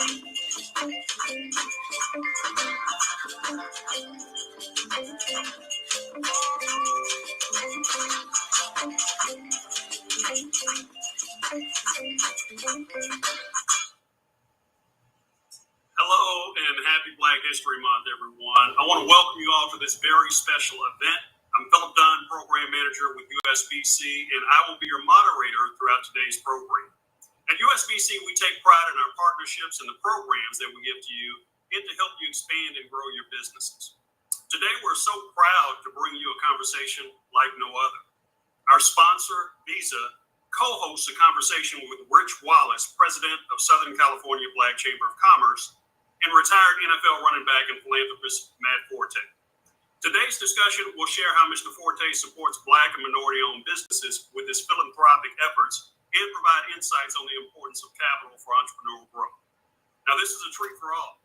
Hello and happy Black History Month, everyone. I want to welcome you all to this very special event. I'm Philip Dunn, Program Manager with USBC, and I will be your moderator throughout today's program. At USBC, we take pride in our partnerships and the programs that we give to you and to help you expand and grow your businesses. Today, we're so proud to bring you a conversation like no other. Our sponsor, Visa, co-hosts a conversation with Rich Wallace, President of Southern California Black Chamber of Commerce, and retired NFL running back and philanthropist Matt Forte. Today's discussion will share how Mr. Forte supports Black and minority-owned businesses with his philanthropic efforts and provide insights on the importance of capital for entrepreneurial growth. Now, this is a treat for all.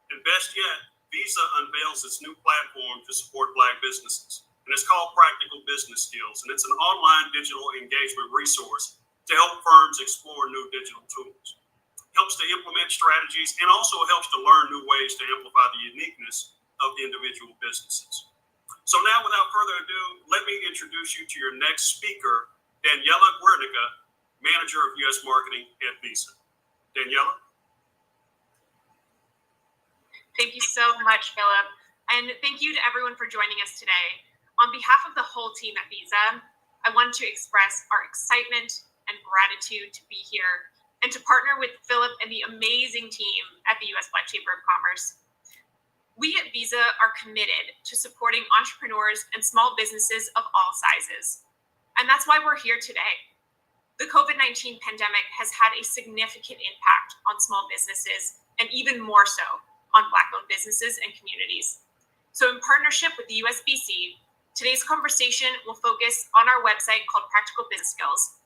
And best yet, Visa unveils its new platform to support Black businesses. And it's called Practical Business Skills. And it's an online digital engagement resource to help firms explore new digital tools. Helps to implement strategies and also helps to learn new ways to amplify the uniqueness of individual businesses. So now, without further ado, let me introduce you to your next speaker, Daniela Guernica, Manager of U.S. Marketing at Visa. Daniela? Thank you so much, Philip. And thank you to everyone for joining us today. On behalf of the whole team at Visa, I want to express our excitement and gratitude to be here and to partner with Philip and the amazing team at the U.S. Black Chamber of Commerce. We at Visa are committed to supporting entrepreneurs and small businesses of all sizes. And that's why we're here today. The COVID-19 pandemic has had a significant impact on small businesses and even more so on Black-owned businesses and communities. So in partnership with the USBC, today's conversation will focus on our website called Practical Business Skills.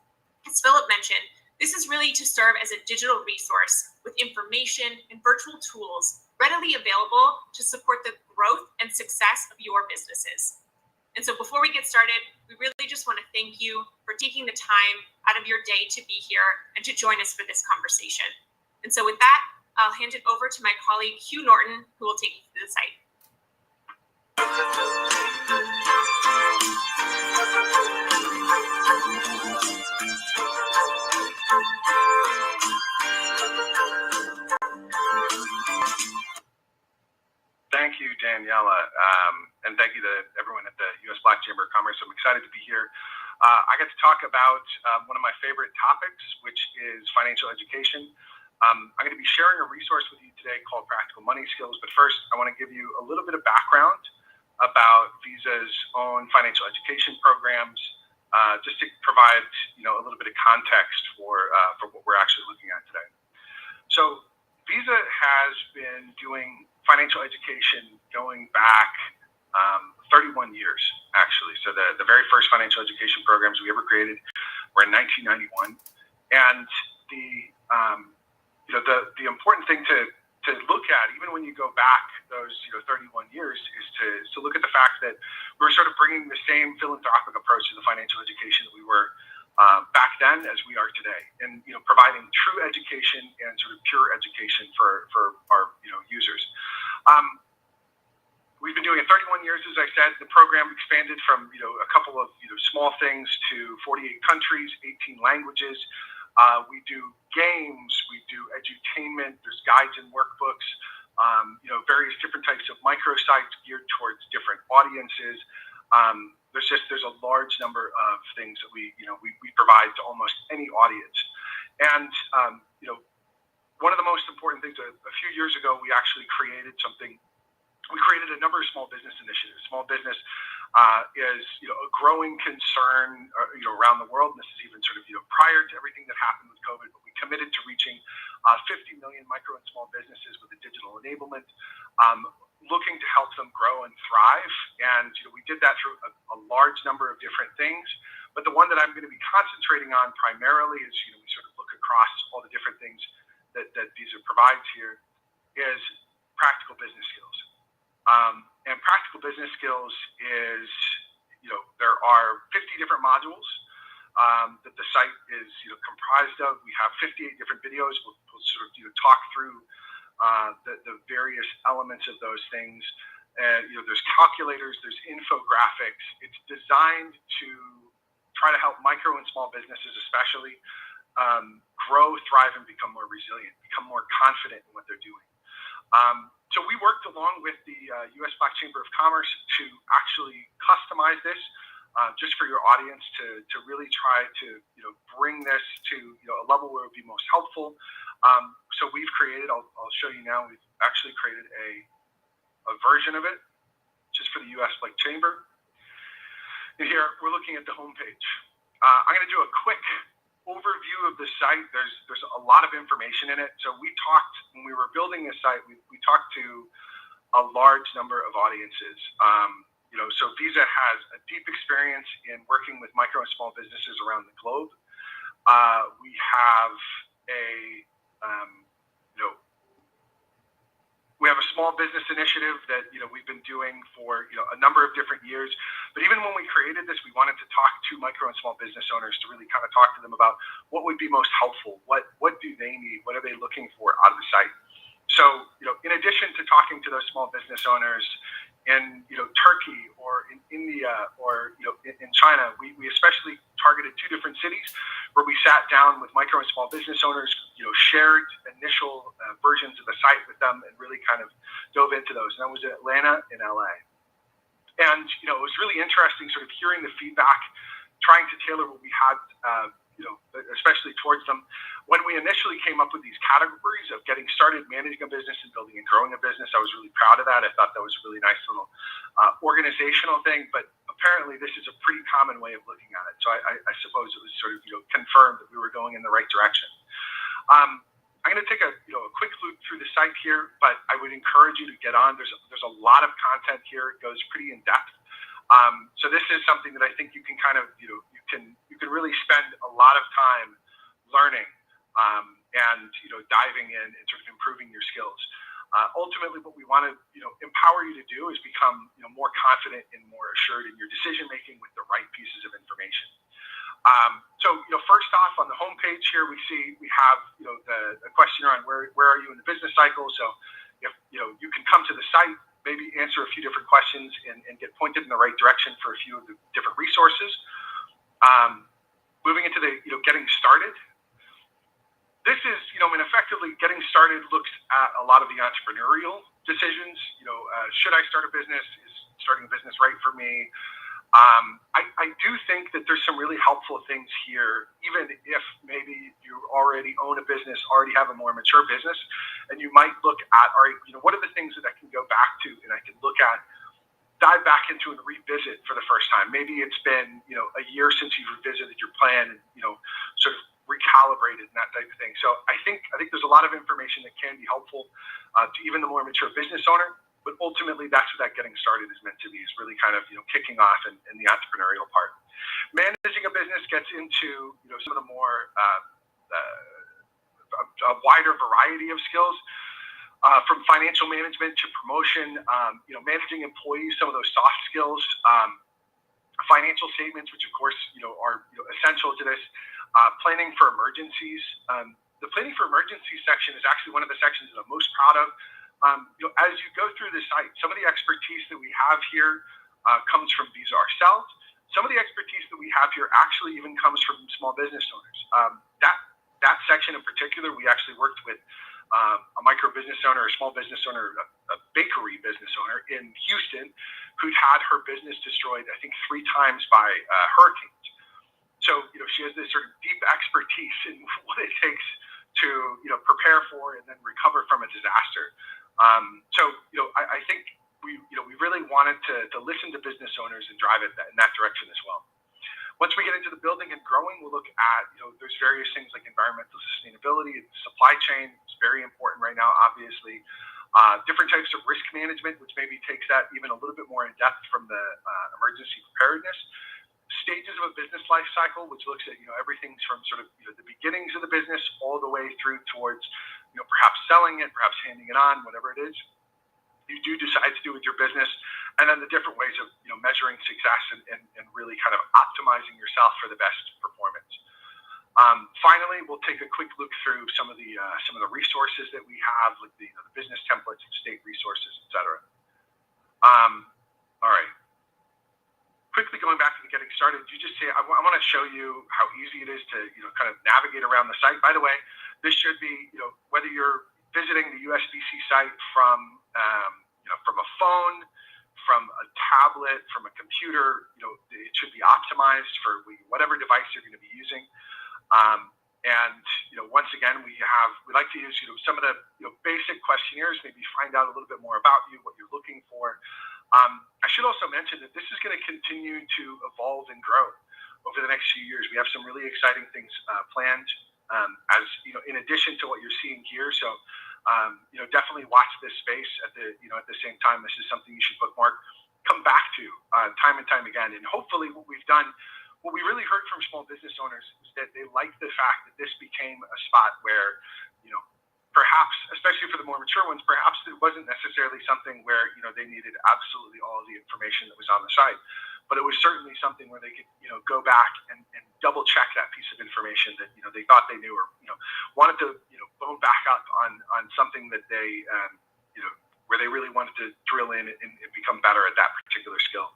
As Philip mentioned, this is really to serve as a digital resource with information and virtual tools readily available to support the growth and success of your businesses. And so before we get started, we really just want to thank you for taking the time out of your day to be here and to join us for this conversation. And so with that, I'll hand it over to my colleague, Hugh Norton, who will take you through the site. Thank you, Daniela, and thank you to everyone at the U.S. Black Chamber of Commerce. I'm excited to be here. I get to talk about one of my favorite topics, which is financial education. I'm going to be sharing a resource with you today called Practical Money Skills. But first, I want to give you a little bit of background about Visa's own financial education programs, just to provide a little bit of context for what we're actually looking at today. So Visa has been doing financial education going back 31 years, actually. So the very first financial education programs we ever created were in 1991. And the important thing to look at, even when you go back those 31 years, is to look at the fact that we're sort of bringing the same philanthropic approach to the financial education that we were back then as we are today, and providing true education and sort of pure education for our users. We've been doing it 31 years, as I said. The program expanded from a couple of small things to 48 countries, 18 languages. We do games, we do edutainment. There's guides and workbooks. Various different types of microsites geared towards different audiences. There's a large number of things that we provide to almost any audience. And one of the most important things, a few years ago, we actually created something. We created a number of small business initiatives. Small business is a growing concern around the world. And this is even sort of prior to everything that happened with COVID. But we committed to reaching 50 million micro and small businesses with a digital enablement, looking to help them grow and thrive. And we did that through a large number of different things. But the one that I'm going to be concentrating on primarily is we sort of look across all the different things that Visa provides here is practical business skills. And practical business skills is, there are 50 different modules that the site is comprised of. We have 58 different videos. We'll we'll sort of talk through the various elements of those things. There's calculators, there's infographics. It's designed to try to help micro and small businesses especially grow, thrive, and become more resilient, become more confident in what they're doing. So we worked along with the U.S. Black Chamber of Commerce to actually customize this just for your audience to really try to bring this to a level where it would be most helpful. So we've created, I'll show you now, we've actually created a version of it just for the U.S. Black Chamber. And here we're looking at the homepage. I'm going to do a quick overview of the site. There's a lot of information in it. So we talked, when we were building this site, we talked to a large number of audiences. So Visa has a deep experience in working with micro and small businesses around the globe. We have we have a small business initiative that we've been doing for a number of different years. But even when we created this, we wanted to talk to micro and small business owners to really kind of talk to them about what would be most helpful, what do they need, what are they looking for out of the site. So in addition to talking to those small business owners in Turkey or in India or in China, we especially targeted 2 different cities where we sat down with micro and small business owners, shared initial versions of the site with them and really kind of dove into those. And that was in Atlanta and LA. And it was really interesting sort of hearing the feedback, trying to tailor what we had especially towards them. When we initially came up with these categories of getting started, managing a business, and building and growing a business, I was really proud of that. I thought that was a really nice little organizational thing, but apparently this is a pretty common way of looking at it. So I suppose it was sort of confirmed that we were going in the right direction. I'm going to take a quick loop through the site here, but I would encourage you to get on. There's a lot of content here. It goes pretty in depth. So this is something that I think you can kind of you can really spend a lot of time learning and diving in and sort of improving your skills. Ultimately, what we want to empower you to do is become more confident and more assured in your decision making with the right pieces of information. So first off, on the homepage here, we have the question around where are you in the business cycle. So if you can come to the site, maybe answer a few different questions and get pointed in the right direction for a few of the different resources. Moving into the getting started. This is effectively getting started looks at a lot of the entrepreneurial decisions. Should I start a business? Is starting a business right for me? I do think that there's some really helpful things here, even if maybe you already own a business, already have a more mature business, and you might look at, all right, what are the things that I can go back to and I can look at, dive back into and revisit for the first time. Maybe it's been, a year since you've revisited your plan and, sort of recalibrated and that type of thing. So I think there's a lot of information that can be helpful to even the more mature business owner. But ultimately, that's what that getting started is meant to be, is really kind of, kicking off in the entrepreneurial part. Managing a business gets into, some of the more, a wider variety of skills, from financial management to promotion, managing employees, some of those soft skills, financial statements, which of course, are essential to this, planning for emergencies. The planning for emergencies section is actually one of the sections that I'm most proud of. As you go through the site, some of the expertise that we have here comes from Visa ourselves. Some of the expertise that we have here actually even comes from small business owners. That section in particular, we actually worked with a micro business owner, a small business owner, a bakery business owner in Houston who'd had her business destroyed, I think, 3 times by hurricanes. So, she has this sort of deep expertise in what it takes to, prepare for and then recover from a disaster. I think we really wanted to listen to business owners and drive it in that direction as well. Once we get into the building and growing, we'll look at, there's various things like environmental sustainability, supply chain. It's very important right now, obviously. Different types of risk management, which maybe takes that even a little bit more in depth from the emergency preparedness. Stages of a business life cycle, which looks at, everything from sort of, the beginnings of the business all the way through towards, perhaps selling it, perhaps handing it on, whatever it is you do decide to do with your business, and then the different ways of, measuring success and really kind of optimizing yourself for the best performance. Finally, we'll take a quick look through some of the resources that we have, like the business templates, state resources, etc. All right. Quickly going back to getting started, you just say I want to show you how easy it is to kind of navigate around the site. By the way, this should be whether you're visiting the USBC site from from a phone, from a tablet, from a computer, it should be optimized for whatever device you're going to be using. And once again, we like to use some of the basic questionnaires, maybe find out a little bit more about you, what you're looking for. I should also mention that this is going to continue to evolve and grow over the next few years. We have some really exciting things planned, as in addition to what you're seeing here. So, definitely watch this space at the same time. This is something you should bookmark, come back to time and time again. And hopefully what we really heard from small business owners is that they like the fact that this became a spot where, perhaps, especially for the more mature ones, perhaps it wasn't necessarily something where, they needed absolutely all of the information that was on the site. But it was certainly something where they could, go back and double check that piece of information that, they thought they knew, or, wanted to, bone back up on something that they, where they really wanted to drill in and become better at that particular skill.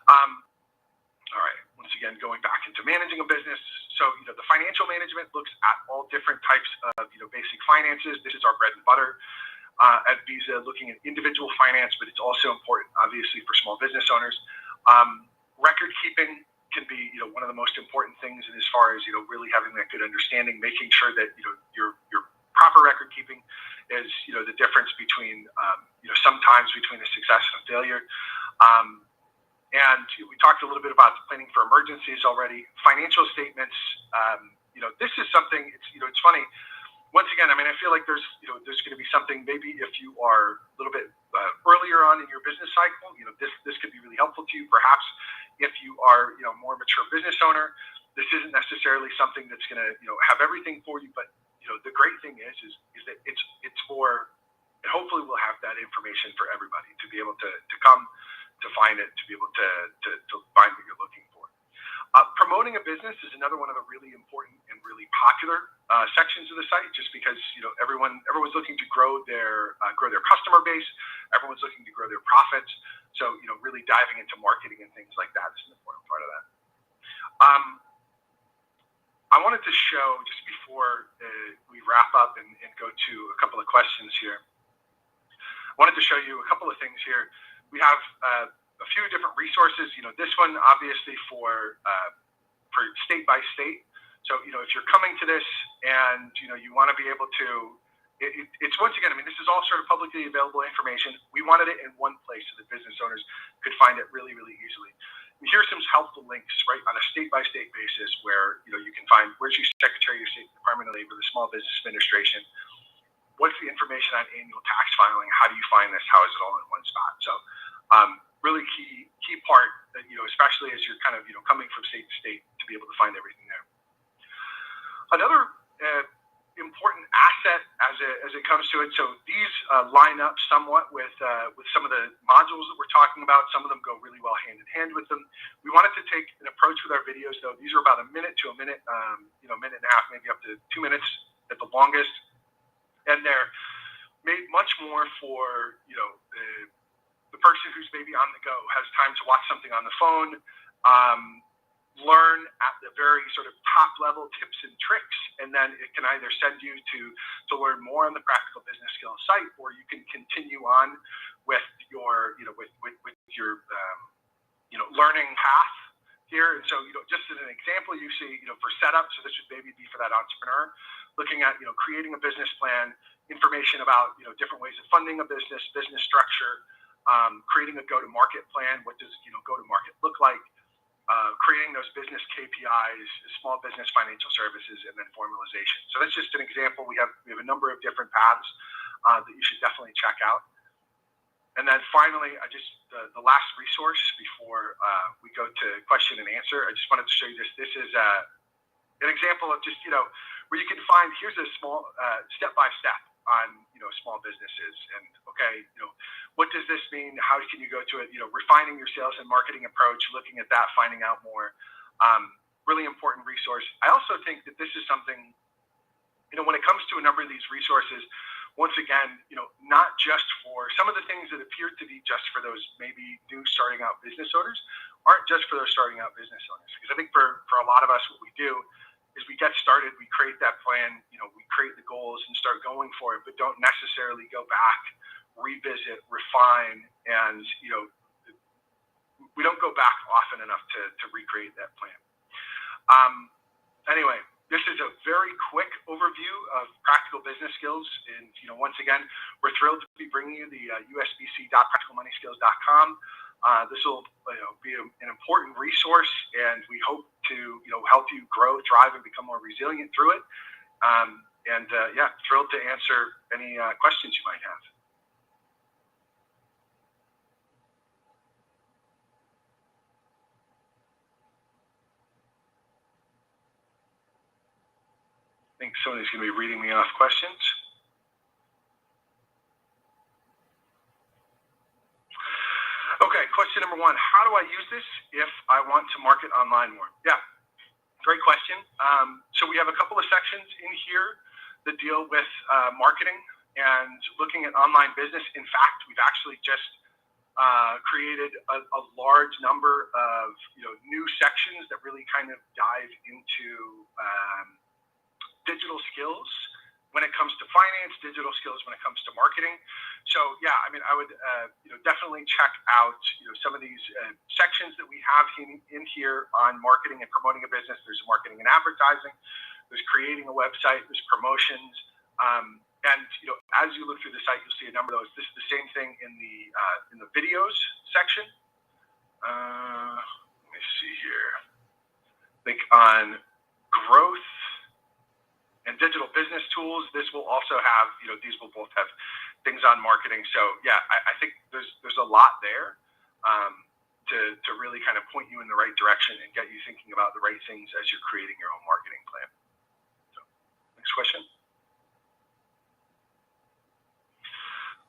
All right. Once again, going back into managing a business. So, the financial management looks at all different types of, basic finances. This is our bread and butter at Visa, looking at individual finance, but it's also important, obviously, for small business owners. Record keeping can be, one of the most important things, and as far as, really having that good understanding, making sure that, your proper record keeping is, the difference between, sometimes between a success and a failure. And we talked a little bit about planning for emergencies already. Financial statements, this is something, it's funny. Once again, I feel like there's going to be something, maybe if you are a little bit earlier on in your business cycle, this could be really helpful to you. Perhaps if you are, more mature business owner, this isn't necessarily something that's going to, have everything for you. But, the great thing is that it's for, and hopefully we'll have that information for everybody to be able to come to find it, to be able to find what you're looking for. Promoting a business is another one of the really important and really popular sections of the site, just because everyone's looking to grow their customer base, everyone's looking to grow their profits. So really diving into marketing and things like that is an important part of that. I wanted to show, just before we wrap up and go to a couple of questions here, I wanted to show you a couple of things here. We have a few different resources. This one obviously for state by state. So if you're coming to this and you want to be able to, it's once again, this is all sort of publicly available information. We wanted it in one place so that business owners could find it really, really easily. And here's some helpful links, right, on a state by state basis where you can find where's your Secretary of State, Department of Labor, the Small Business Administration. What's the information on annual tax filing? How do you find this? How is it all in one spot? So really key part that, especially as you're kind of, coming from state to state, to be able to find everything there. Another important asset as it comes to it. So these line up somewhat with some of the modules that we're talking about. Some of them go really well hand in hand with them. We wanted to take an approach with our videos, though. These are about a minute to a minute, minute and a half, maybe up to 2 minutes at the longest. And they're made much more for, the person who's maybe on the go, has time to watch something on the phone, learn at the very sort of top level tips and tricks, and then it can either send you to learn more on the practical business skills site, or you can continue on with your, with your, learning path here. And so, just as an example, you see, for setup, so this would maybe be for that entrepreneur, looking at, creating a business plan, information about, different ways of funding a business structure, creating a go-to-market plan. What does, go-to-market look like? Creating those business KPIs, small business financial services, and then formalization. So that's just an example. We have a number of different paths that you should definitely check out. And then finally, the last resource before we go to question and answer, I just wanted to show you this. This is an example of just, where you can find, here's a small step-by-step on, small businesses. And, okay, what does this mean? How can you go to it? Refining your sales and marketing approach, looking at that, finding out more. really important resource. I also think that this is something, when it comes to a number of these resources, once again, not just for some of the things that appear to be just for those maybe new starting out business owners, aren't just for those starting out business owners. Because I think for a lot of us, what we do is we get started, we create that plan, we create the goals and start going for it, but don't necessarily go back, revisit, refine, and, we don't go back often enough to recreate that plan. Anyway, this is a very quick overview of practical business skills. And, once again, we're thrilled to be bringing you the usbc.practicalmoneyskills.com. This will be an important resource, and we hope to help you grow, thrive, and become more resilient through it. Thrilled to answer any questions you might have. I think somebody's going to be reading me off questions. Okay, question number 1. How do I use this if I want to market online more? Yeah, great question. So we have a couple of sections in here that deal with marketing and looking at online business. In fact, we've actually just created a large number of new sections that really kind of dive into digital skills when it comes to finance, digital skills when it comes to marketing. So yeah, I would definitely check out some of these sections that we have in here on marketing and promoting a business. There's marketing and advertising, there's creating a website, there's promotions, and as you look through the site, you'll see a number of those. This is the same thing in the videos section. Let me see here. I think on growth and digital business tools, this will also have, these will both have things on marketing. So yeah, I think there's a lot there to really kind of point you in the right direction and get you thinking about the right things as you're creating your own marketing plan. So, next question.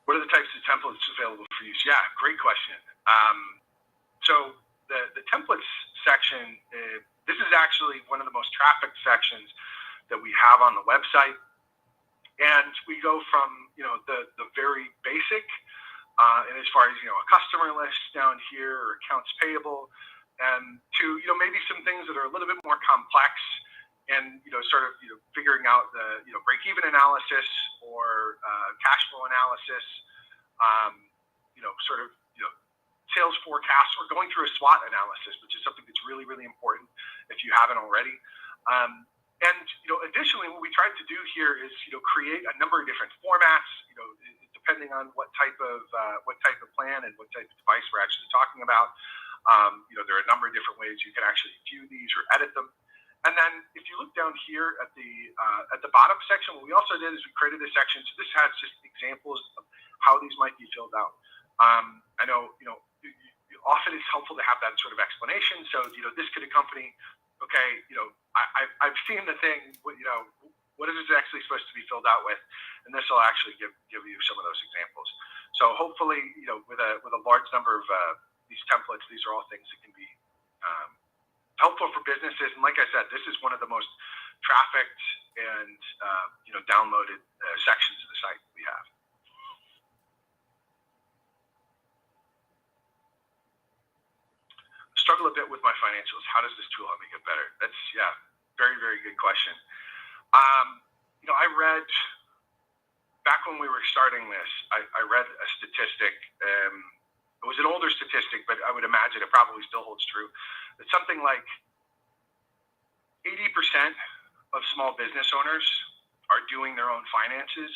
What are the types of templates available for use? Yeah, great question. So the templates section, this is actually one of the most trafficked sections that we have on the website. And we go from, the very basic, and as far as, a customer list down here or accounts payable, to, maybe some things that are a little bit more complex and, figuring out the, break-even analysis or cash flow analysis, sales forecasts, or going through a SWOT analysis, which is something that's really, really important if you haven't already. Additionally, what we tried to do here is, create a number of different formats, depending on what type of plan and what type of device we're actually talking about. There are a number of different ways you can actually view these or edit them. And then if you look down here at the bottom section, what we also did is we created a section. So this has just examples of how these might be filled out. I know, often it's helpful to have that sort of explanation. So, this could accompany, okay, I've seen the thing, what is this actually supposed to be filled out with? And this will actually give you some of those examples. So hopefully, with a large number of these templates, these are all things that can be helpful for businesses. And like I said, this is one of the most trafficked and downloaded sections of the site we have. Struggle a bit with my financials. How does this tool help me get better? That's, very, very good question. I read, back when we were starting this, I read a statistic. It was an older statistic, but I would imagine it probably still holds true. That something like 80% of small business owners are doing their own finances,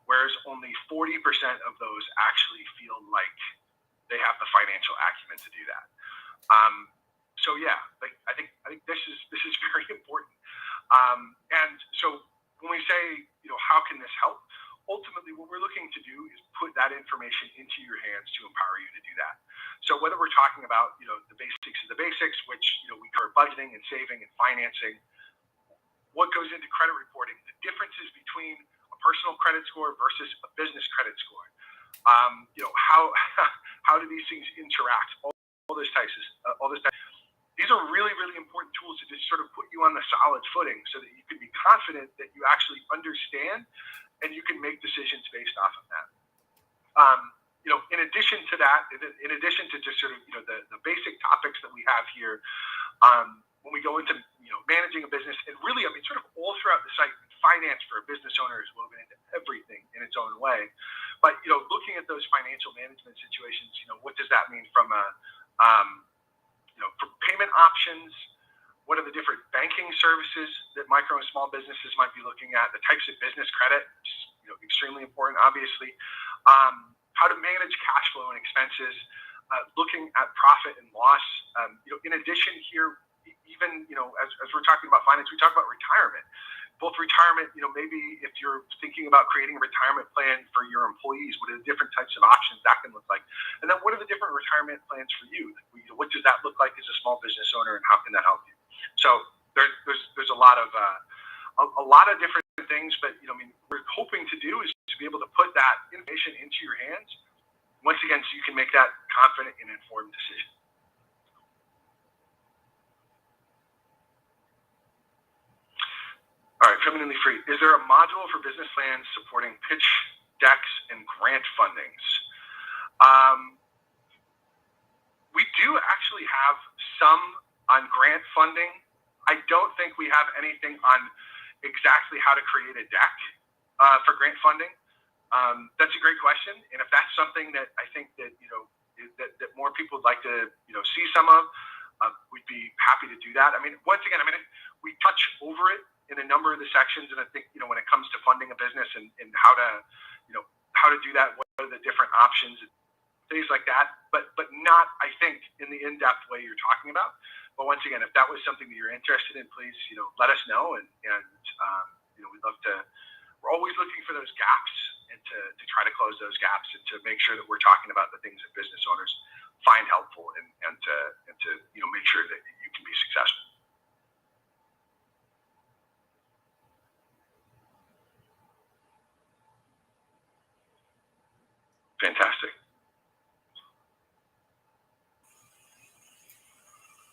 whereas only 40% of those actually feel like they have the financial acumen to do that. So yeah, I think this is very important. And so when we say, how can this help? Ultimately, what we're looking to do is put that information into your hands to empower you to do that. So whether we're talking about, the basics of the basics, which, we cover budgeting and saving and financing, what goes into credit reporting, the differences between a personal credit score versus a business credit score, how do these things interact? All this type. These are really, really important tools to just sort of put you on the solid footing so that you can be confident that you actually understand and you can make decisions based off of that. In addition to that, in addition to just sort of, the basic topics that we have here, when we go into, managing a business, and really, sort of all throughout the site, finance for a business owner is woven into everything in its own way. But, looking at those financial management situations, what does that mean from for payment options? What are the different banking services that micro and small businesses might be looking at? The types of business credit, which is, extremely important, obviously. How to manage cash flow and expenses, looking at profit and loss. In addition here, even, as we're talking about finance, we talk about retirement. Both retirement, maybe if you're thinking about creating a retirement plan for your employees, what are the different types of options that can look like? And then what are the different retirement plans for you? What does that look like as a small business owner, and how can that help you? So there's a lot of different things, but we're hoping to do is to be able to put that information into your hands, once again, so you can make that confident and informed decision. All right, criminally free. Is there a module for business plans supporting pitch decks and grant fundings? We do actually have some on grant funding. I don't think we have anything on exactly how to create a deck for grant funding. That's a great question, and if that's something that I think that that more people would like to see some of, we'd be happy to do that. Once again, we touch over it in a number of the sections, and I think when it comes to funding a business and how to do that, what are the different options, and things like that, but not, I think, in the in-depth way you're talking about. But once again, if that was something that you're interested in, please let us know, and we'd love to. We're always looking for those gaps, and to try to close those gaps, and to make sure that we're talking about the things that business owners find helpful, and to make sure that you can be successful. Fantastic.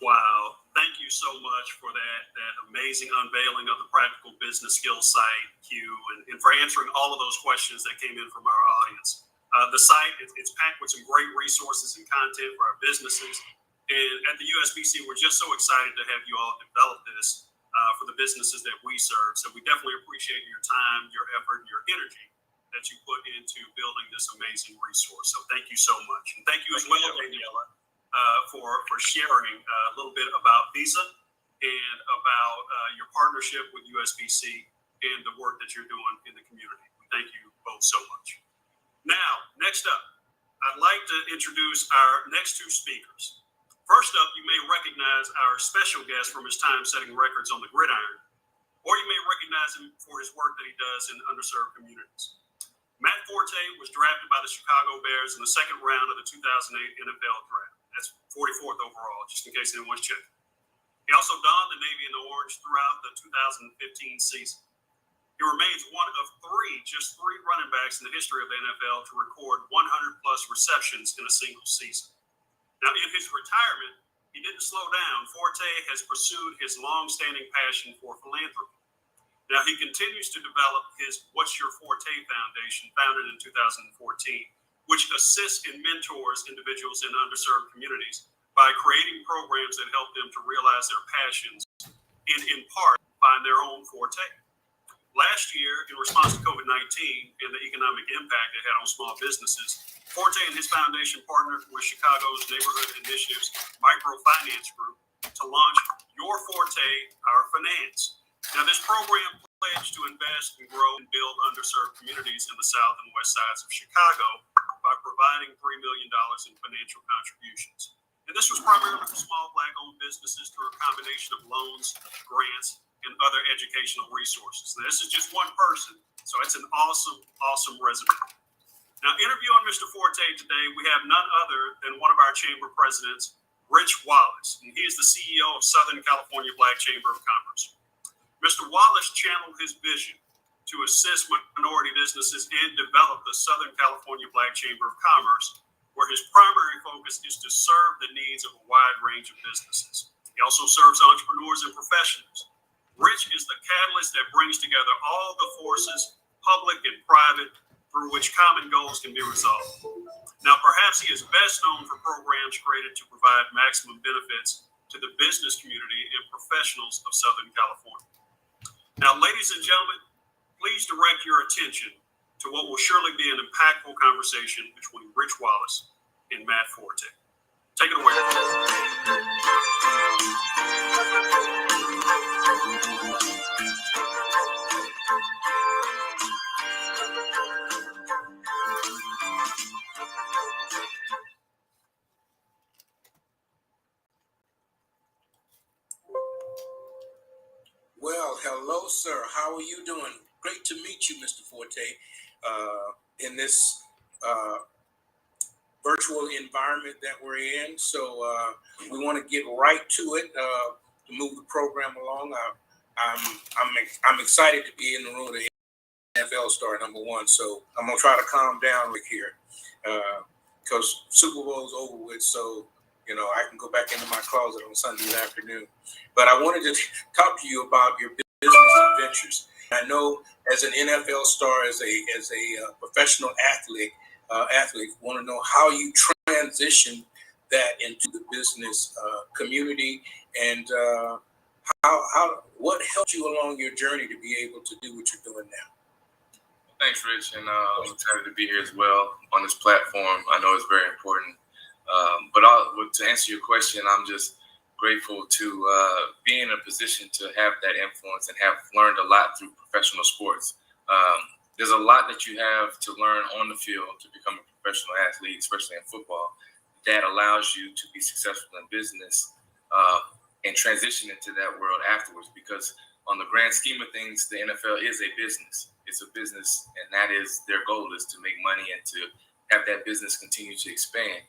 Wow. Thank you so much for that amazing unveiling of the practical business skills site, Q, and for answering all of those questions that came in from our audience. The site, it's packed with some great resources and content for our businesses. And at the USBC, we're just so excited to have you all develop this for the businesses that we serve. So we definitely appreciate your time, your effort, and your energy that you put into building this amazing resource. So thank you so much. And thank you as well, Daniela, for sharing a little bit about Visa and about your partnership with USBC and the work that you're doing in the community. We thank you both so much. Now, next up, I'd like to introduce our next two speakers. First up, you may recognize our special guest from his time setting records on the gridiron, or you may recognize him for his work that he does in underserved communities. Matt Forte was drafted by the Chicago Bears in the second round of the 2008 NFL draft. That's 44th overall, just in case anyone's checking. He also donned the Navy and the Orange throughout the 2015 season. He remains one of just three running backs in the history of the NFL to record 100-plus receptions in a single season. Now, in his retirement, he didn't slow down. Forte has pursued his long-standing passion for philanthropy. Now, he continues to develop his What's Your Forte Foundation, founded in 2014, which assists and mentors individuals in underserved communities by creating programs that help them to realize their passions and, in part, find their own forte. Last year, in response to COVID-19 and the economic impact it had on small businesses, Forte and his foundation partnered with Chicago's Neighborhood Initiatives Microfinance Group to launch Your Forte, Our Finance. Now, this program pledged to invest and grow and build underserved communities in the south and west sides of Chicago by providing $3 million in financial contributions. And this was primarily for small Black-owned businesses through a combination of loans, grants, and other educational resources. Now, this is just one person, so it's an awesome resume. Now, interviewing Mr. Forte today, we have none other than one of our chamber presidents, Rich Wallace, and he is the CEO of Southern California Black Chamber of Commerce. Mr. Wallace channeled his vision to assist minority businesses and develop the Southern California Black Chamber of Commerce, where his primary focus is to serve the needs of a wide range of businesses. He also serves entrepreneurs and professionals. Rich is the catalyst that brings together all the forces, public and private, through which common goals can be resolved. Now, perhaps he is best known for programs created to provide maximum benefits to the business community and professionals of Southern California. Now, ladies and gentlemen, please direct your attention to what will surely be an impactful conversation between Rich Wallace and Matt Forte. Take it away. Well, hello, sir. How are you doing? Great to meet you, Mr. Forte, in this virtual environment that we're in. So we want to get right to it to move the program along. I'm excited to be in the room with the NFL star number one. So I'm gonna try to calm down right here because Super Bowl's over with. So I can go back into my closet on Sunday afternoon. But I wanted to talk to you about your business adventures. I know as an NFL star, as a professional athlete, want to know how you transition that into the business community and what helped you along your journey to be able to do what you're doing now. Thanks, Rich, and I'm excited to be here as well on this platform. I know it's very important. But to answer your question, I'm just grateful to be in a position to have that influence and have learned a lot through professional sports. There's a lot that you have to learn on the field to become a professional athlete, especially in football, that allows you to be successful in business and transition into that world afterwards. Because on the grand scheme of things, the NFL is a business. It's a business, and that is their goal, is to make money and to have that business continue to expand.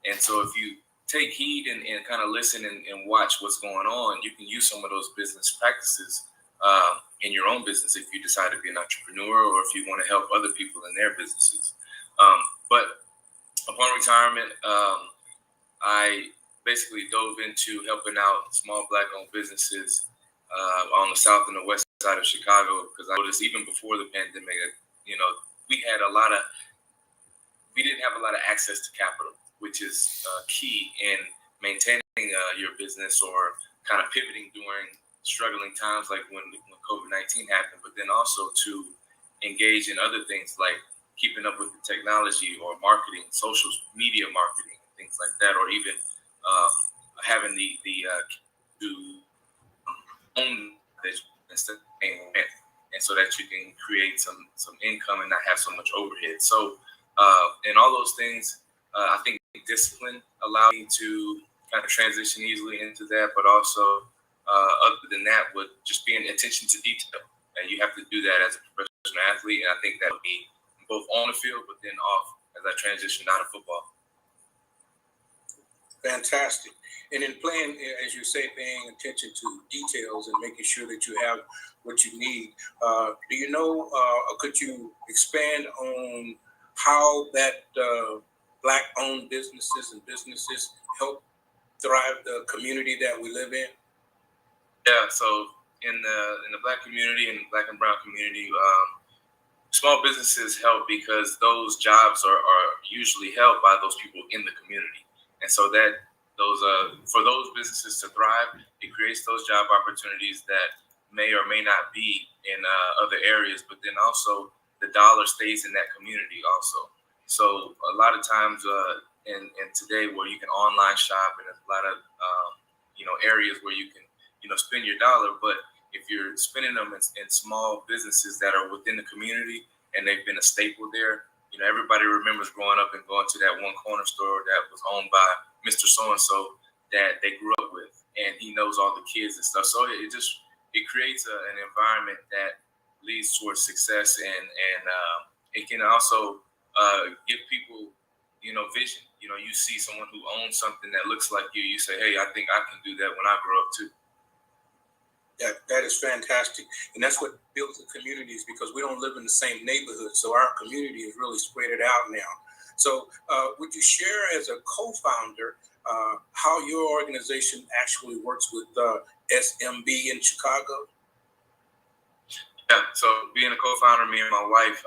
And so if you take heed and kind of listen and watch what's going on, you can use some of those business practices in your own business if you decide to be an entrepreneur or if you want to help other people in their businesses. But upon retirement, I basically dove into helping out small Black-owned businesses on the south and the west side of Chicago, because I noticed even before the pandemic, we didn't have a lot of access to capital, which is key in maintaining your business or kind of pivoting during struggling times like when COVID-19 happened, but then also to engage in other things like keeping up with the technology or marketing, social media marketing, things like that, or even having the to own this instead of paying rent, and so that you can create some income and not have so much overhead. So and all those things, I think discipline allowed me to kind of transition easily into that, but also other than that would just be an attention to detail, and you have to do that as a professional athlete, and I think that would be both on the field but then off as I transitioned out of football. Fantastic. And in playing, as you say, paying attention to details and making sure that you have what you need, do you know, could you expand on how that Black-owned businesses and businesses help thrive the community that we live in? Yeah, so in the Black community and Black and brown community, small businesses help because those jobs are usually held by those people in the community. And so that for those businesses to thrive, it creates those job opportunities that may or may not be in other areas, but then also the dollar stays in that community also. So a lot of times in today where you can online shop and a lot of areas where you can spend your dollar, but if you're spending them in small businesses that are within the community and they've been a staple there, everybody remembers growing up and going to that one corner store that was owned by Mr. So-and-so that they grew up with, and he knows all the kids and stuff. So it creates an environment that leads towards success, and it can also give people, vision. You see someone who owns something that looks like you say, hey, I think I can do that when I grow up too. That is fantastic. And that's what builds the communities, because we don't live in the same neighborhood. So our community is really spread it out now. So would you share, as a co-founder, how your organization actually works with SMB in Chicago? Yeah, so being a co-founder, me and my wife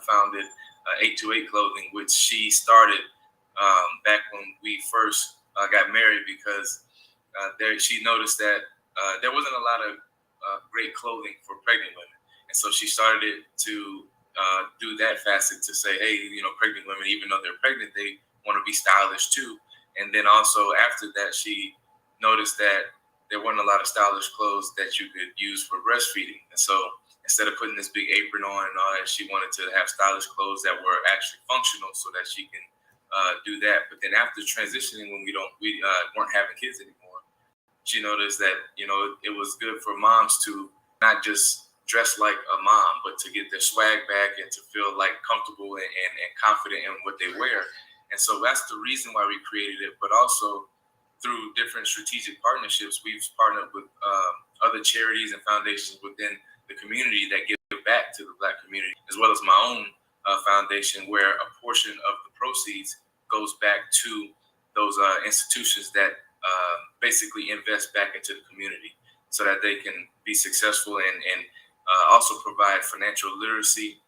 founded 828 Clothing, which she started back when we first got married because she noticed that there wasn't a lot of great clothing for pregnant women. And so she started to do that facet to say, hey, pregnant women, even though they're pregnant, they want to be stylish too. And then also after that, she noticed that there weren't a lot of stylish clothes that you could use for breastfeeding. And so instead of putting this big apron on and all that, she wanted to have stylish clothes that were actually functional so that she can do that. But then after transitioning, when we weren't having kids anymore, she noticed that, it was good for moms to not just dress like a mom, but to get their swag back and to feel like comfortable and confident in what they wear. And so that's the reason why we created it. But also through different strategic partnerships, we've partnered with other charities and foundations within the community that give back to the Black community, as well as my own foundation, where a portion of the proceeds goes back to those institutions that basically invest back into the community so that they can be successful and also provide financial literacy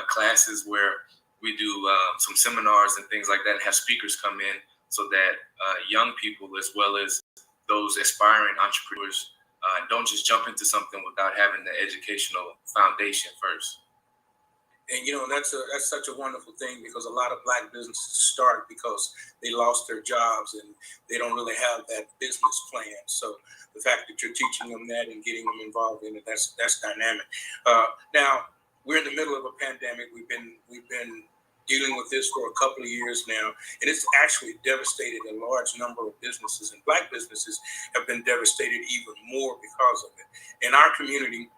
classes where we do some seminars and things like that and have speakers come in so that young people as well as those aspiring entrepreneurs don't just jump into something without having the educational foundation first. And that's such a wonderful thing because a lot of Black businesses start because they lost their jobs and they don't really have that business plan. So the fact that you're teaching them that and getting them involved in it, that's dynamic. Now we're in the middle of a pandemic. We've been dealing with this for a couple of years now, and it's actually devastated a large number of businesses, and Black businesses have been devastated even more because of it. In our community,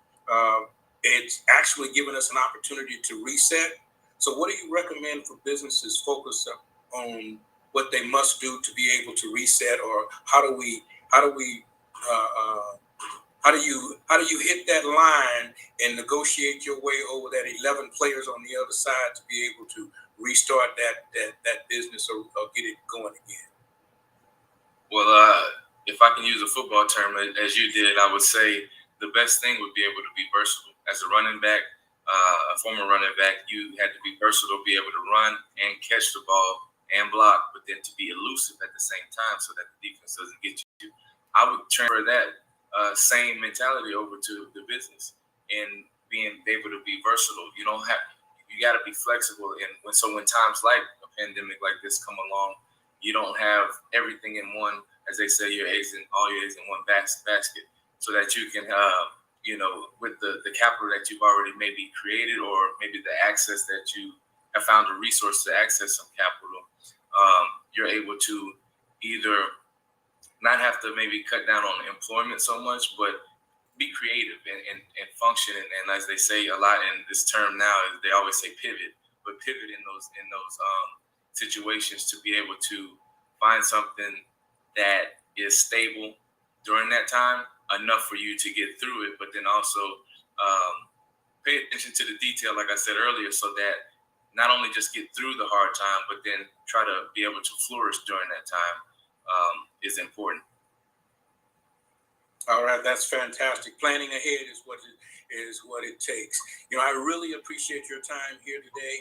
it's actually given us an opportunity to reset. So what do you recommend for businesses focus on what they must do to be able to reset, or how do you hit that line and negotiate your way over that 11 players on the other side to be able to restart that business or get it going again? Well, if I can use a football term, as you did, I would say the best thing would be able to be versatile. As a running back, a former running back, you had to be versatile, be able to run and catch the ball and block, but then to be elusive at the same time so that the defense doesn't get you. I would transfer that same mentality over to the business and being able to be versatile. You got to be flexible. And when times like a pandemic like this come along, you don't have everything in one, as they say, all your eggs in one basket, so that you can, with the capital that you've already maybe created, or maybe the access that you have found a resource to access some capital, you're able to either not have to maybe cut down on employment so much, but be creative and function. And as they say a lot in this term now, they always say pivot, but pivot in those situations to be able to find something that is stable during that time, enough for you to get through it, but then also pay attention to the detail, like I said earlier, so that not only just get through the hard time, but then try to be able to flourish during that time is important. All right, that's fantastic. Planning ahead is what it takes. I really appreciate your time here today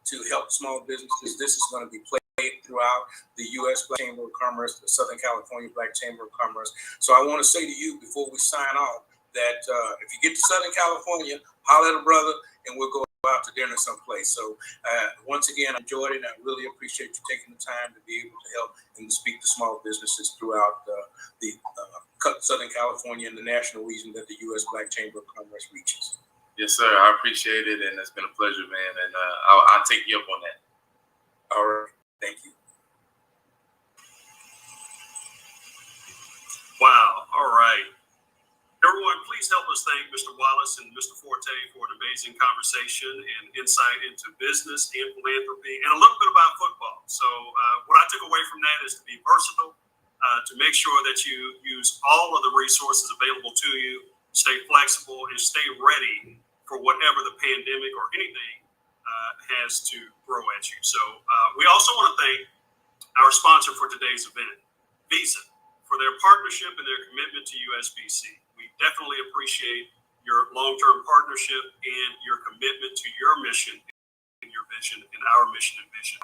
to help small businesses. This is going to be played throughout the U.S. Black Chamber of Commerce, the Southern California Black Chamber of Commerce. So I want to say to you before we sign off that if you get to Southern California, holler at a brother and we'll go out to dinner someplace. So once again, I enjoyed it, and I really appreciate you taking the time to be able to help and to speak to small businesses throughout the Southern California and the national region that the U.S. Black Chamber of Commerce reaches. Yes, sir. I appreciate it, and it's been a pleasure, man. And I'll take you up on that. All right. Thank you. Wow. All right. Everyone, please help us thank Mr. Wallace and Mr. Forte for an amazing conversation and insight into business and philanthropy and a little bit about football. So what I took away from that is to be versatile, to make sure that you use all of the resources available to you, stay flexible, and stay ready for whatever the pandemic or anything has to throw at you. So we also want to thank our sponsor for today's event, Visa, for their partnership and their commitment to USBC. We definitely appreciate your long-term partnership and your commitment to your mission and your vision and our mission and vision.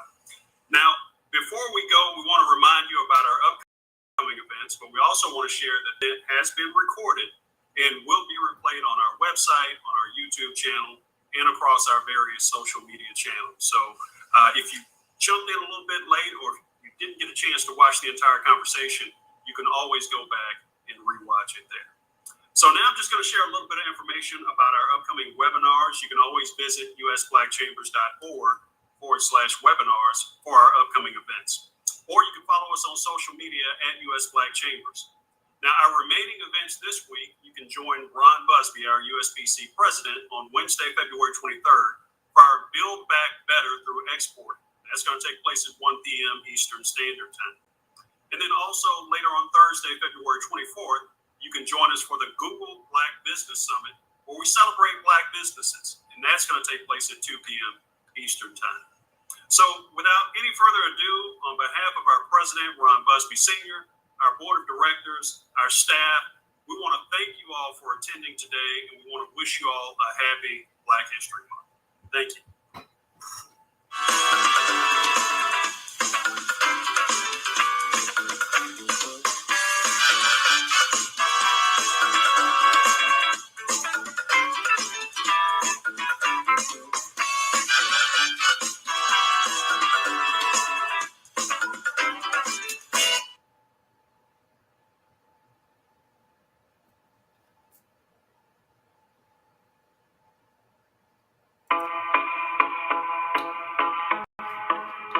Now, before we go, we want to remind you about our upcoming events, but we also want to share that it has been recorded and will be replayed on our website, on our YouTube channel, and across our various social media channels. So if you jumped in a little bit late or you didn't get a chance to watch the entire conversation, you can always go back and rewatch it there. So now I'm just going to share a little bit of information about our upcoming webinars. You can always visit usblackchambers.org/webinars for our upcoming events. Or you can follow us on social media at US Black Chambers. Now, our remaining events this week, you can join Ron Busby, our USBC president, on Wednesday, February 23rd for our Build Back Better Through Export. That's going to take place at 1 p.m. Eastern Standard Time. And then also later on Thursday, February 24th, you can join us for the Google Black Business Summit, where we celebrate Black businesses. And that's going to take place at 2 p.m. Eastern Time. So without any further ado, on behalf of our president, Ron Busby Sr., our board of directors, our staff, we want to thank you all for attending today, and we want to wish you all a happy Black History Month. Thank you.